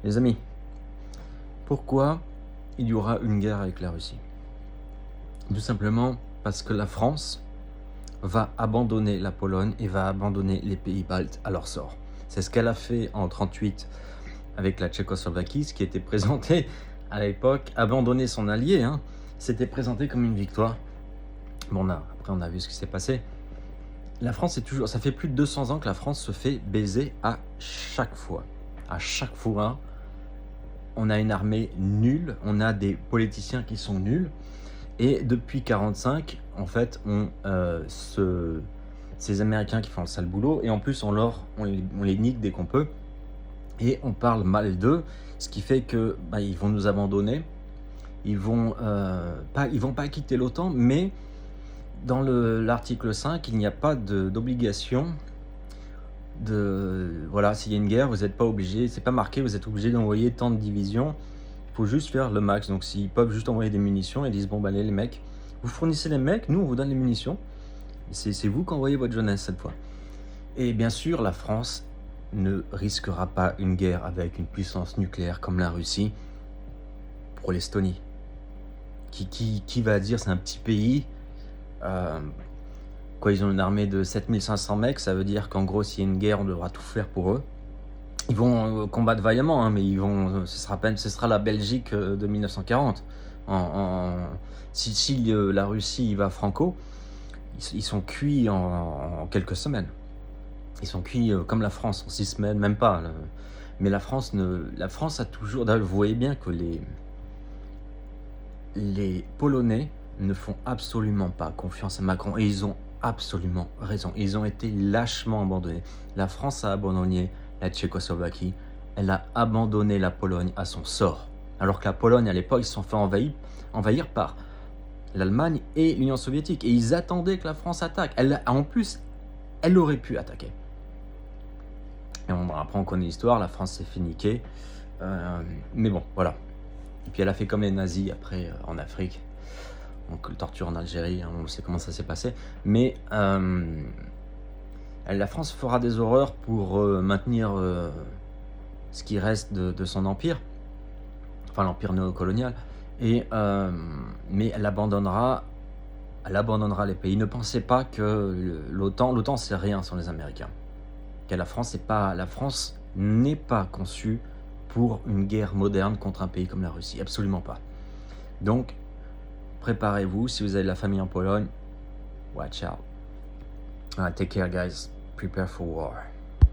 Les amis, pourquoi il y aura une guerre avec la Russie? Tout simplement parce que la France va abandonner la Pologne et va abandonner les pays baltes à leur sort. C'est ce qu'elle a fait en 1938 avec la Tchécoslovaquie, ce qui était présenté à l'époque, abandonner son allié, hein, c'était présenté comme une victoire. Bon, après on a vu ce qui s'est passé. La France est toujours, ça fait plus de 200 ans que la France se fait baiser à chaque fois. À chaque fois, on a une armée nulle, on a des politiciens qui sont nuls. Et depuis 45, en fait, ces Américains qui font le sale boulot, et en plus on les nique dès qu'on peut, et on parle mal d'eux, ce qui fait que ils vont nous abandonner, ils vont pas quitter l'OTAN, mais dans l'article 5, il n'y a pas d'obligation voilà, s'il y a une guerre, vous n'êtes pas obligé, c'est pas marqué, vous êtes obligé d'envoyer tant de divisions. Il faut juste faire le max. Donc s'ils peuvent juste envoyer des munitions, ils disent bon allez les mecs, vous fournissez les mecs, nous on vous donne les munitions. C'est vous qui envoyez votre jeunesse cette fois. Et bien sûr, la France ne risquera pas une guerre avec une puissance nucléaire comme la Russie pour l'Estonie. Qui va dire c'est un petit pays, ils ont une armée de 7500 mecs, ça veut dire qu'en gros s'il y a une guerre on devra tout faire pour eux. Ils vont combattre vaillamment, hein, mais ce sera la Belgique de 1940. Si la Russie va franco, ils sont cuits en quelques semaines. Ils sont cuits comme la France en 6 semaines, même pas. Mais la France a toujours. D'ailleurs, vous voyez bien que les Polonais ne font absolument pas confiance à Macron, et ils ont absolument raison. Ils ont été lâchement abandonnés. La France a abandonné la Tchécoslovaquie, elle a abandonné la Pologne à son sort. Alors que la Pologne, à l'époque, ils se sont fait envahir par l'Allemagne et l'Union soviétique. Et ils attendaient que la France attaque. En plus, elle aurait pu attaquer. Et après, on connaît l'histoire, la France s'est fait niquer. Mais bon, voilà. Et puis elle a fait comme les nazis après en Afrique. Donc torture en Algérie, hein, on sait comment ça s'est passé. Mais la France fera des horreurs pour maintenir ce qui reste de son empire, enfin l'empire néocolonial, mais elle abandonnera les pays. Ne pensez pas que l'OTAN c'est rien sans les Américains. La France n'est pas conçue pour une guerre moderne contre un pays comme la Russie, absolument pas. Donc préparez-vous, si vous avez de la famille en Pologne, watch out. Take care guys, prepare for war.